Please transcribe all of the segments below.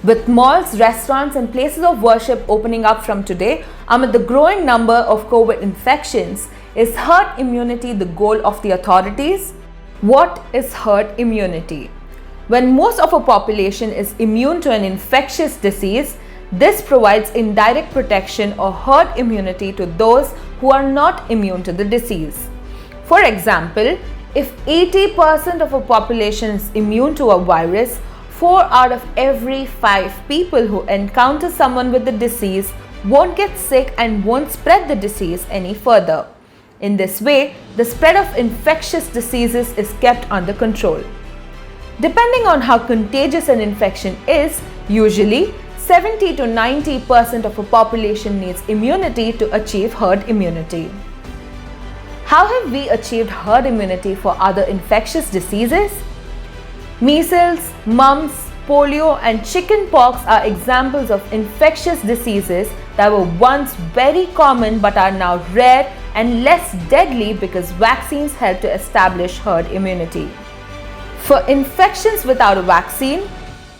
With malls, restaurants, and places of worship opening up from today, amid the growing number of COVID infections, is herd immunity the goal of the authorities? What is herd immunity? When most of a population is immune to an infectious disease, this provides indirect protection or herd immunity to those who are not immune to the disease. For example, if 80% of a population is immune to a virus, 4 out of every 5 people who encounter someone with the disease won't get sick and won't spread the disease any further. In this way, the spread of infectious diseases is kept under control. Depending on how contagious an infection is, usually 70 to 90% of a population needs immunity to achieve herd immunity. How have we achieved herd immunity for other infectious diseases? Measles, mumps, polio, and chickenpox are examples of infectious diseases that were once very common but are now rare and less deadly because vaccines help to establish herd immunity. For infections without a vaccine,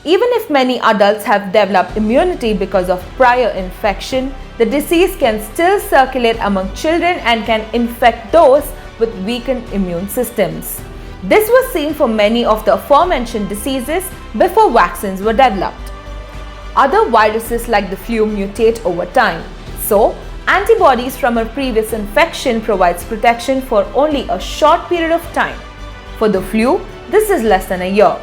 even if many adults have developed immunity because of prior infection, the disease can still circulate among children and can infect those with weakened immune systems. This was seen for many of the aforementioned diseases before vaccines were developed. Other viruses like the flu mutate over time, so antibodies from a previous infection provides protection for only a short period of time. For the flu, this is less than a year.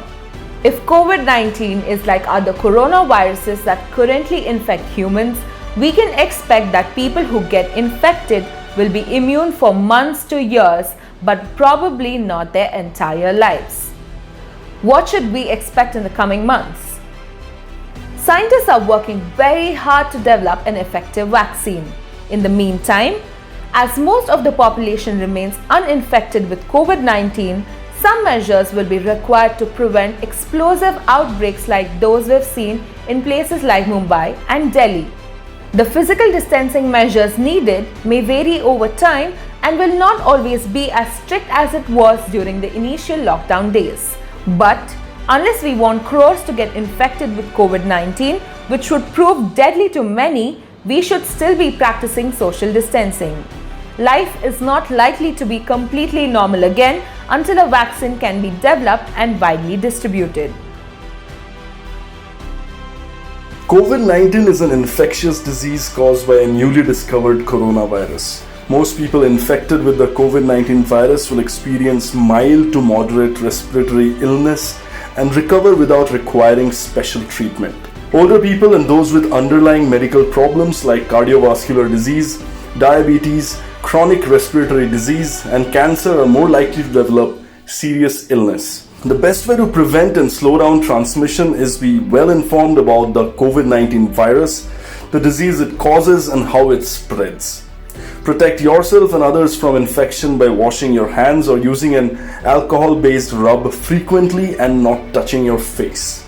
If COVID-19 is like other coronaviruses that currently infect humans, we can expect that people who get infected will be immune for months to years, but probably not their entire lives. What should we expect in the coming months? Scientists are working very hard to develop an effective vaccine. In the meantime, as most of the population remains uninfected with COVID-19, some measures will be required to prevent explosive outbreaks like those we've seen in places like Mumbai and Delhi. The physical distancing measures needed may vary over time and will not always be as strict as it was during the initial lockdown days. But unless we want crores to get infected with COVID-19, which would prove deadly to many, we should still be practicing social distancing. Life is not likely to be completely normal again until a vaccine can be developed and widely distributed. COVID-19 is an infectious disease caused by a newly discovered coronavirus. Most people infected with the COVID-19 virus will experience mild to moderate respiratory illness and recover without requiring special treatment. Older people and those with underlying medical problems like cardiovascular disease, diabetes, chronic respiratory disease, and cancer are more likely to develop serious illness. The best way to prevent and slow down transmission is be well informed about the COVID-19 virus, the disease it causes, and how it spreads. Protect yourself and others from infection by washing your hands or using an alcohol-based rub frequently and not touching your face.